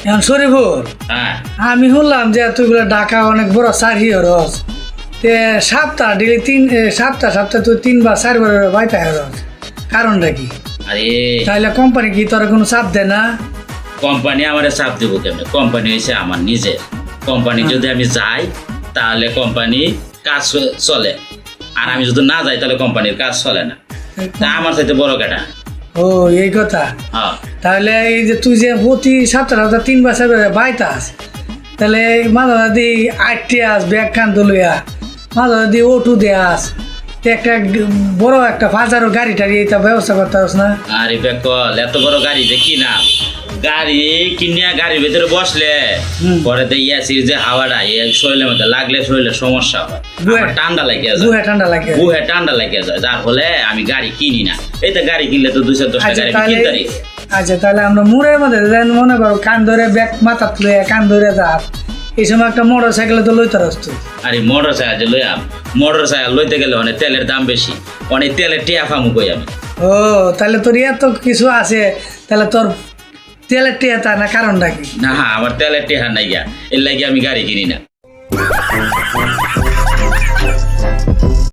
এখন শরীফুল হ্যাঁ আমি শুনলাম যে তুইগুলো ঢাকা অনেক বড় সারি হরস তে সপ্তাহ ডেলি সপ্তাহ তুই 3 বা 4 বার বাইতে হরস কারণটা কি? আরে তাহলে কোম্পানি কি তোর কোনো চাপ দেয় না? কোম্পানি আমারে চাপ দেবো কেমন? কোম্পানি হয়েছে আমার নিজের কোম্পানি। যদি আমি যাই তাহলে কোম্পানি কাজ চলে, আর আমি যদি না যাই তাহলে কোম্পানির কাজ চলে না। তা আমার সাথে বড় কেটা। ও এই কথা। হ্যাঁ তাহলে এই যে তুই যে প্রতি সপ্তাহ 3 বা 4 বার বাইতাস তাহলে মাঝে মাঝে আটটি আস ব্যাগ কান লইয়া মাঝে মাঝে ওটু দেয়াস একটা বড় একটা ফাজারও গাড়ি টাড়ি এটা ব্যবস্থা করতে পারস না? আরে বেকল, এত বড় গাড়ি যে কি নাম গাড়ি কিনিয়া গাড়ির ভিতরে বসলে পরে তো ইয়াসি যে হাওয়াটা শরীরের মধ্যে লাগলে শরীরের সমস্যা হয়, আমার ঠান্ডা লাগে যায়, বুহে ঠান্ডা লাগে। বুহে ঠান্ডা লাগে যায়, যার ফলে আমি গাড়ি কিনি না। এই তো গাড়ি কিনলে তো 210টা গাড়ি আমি কিনতে পারি। আচ্ছা তাহলে আমরা মুড়ের মধ্যে যেন মনে করো কান ধরে ব্যাগ মাথা তুলে কান ধরে যাস এই সময় একটা মোটর সাইকেলে তো লইতে রাস তুই। আরে মোটর সাইকেল যে লইয়াম, মোটর সাইকেল লইতে গেলে অনেক তেলের দাম বেশি, অনেক তেলের টিয়া ফামু কই আমি। ও তাহলে তোর এত কিছু আছে, তাহলে তোর তেলের টিয়া তা না কারণটা কি? না আমার তেলের টিয়া নাই গিয়া, এর লাগে আমি গাড়ি কিনি না।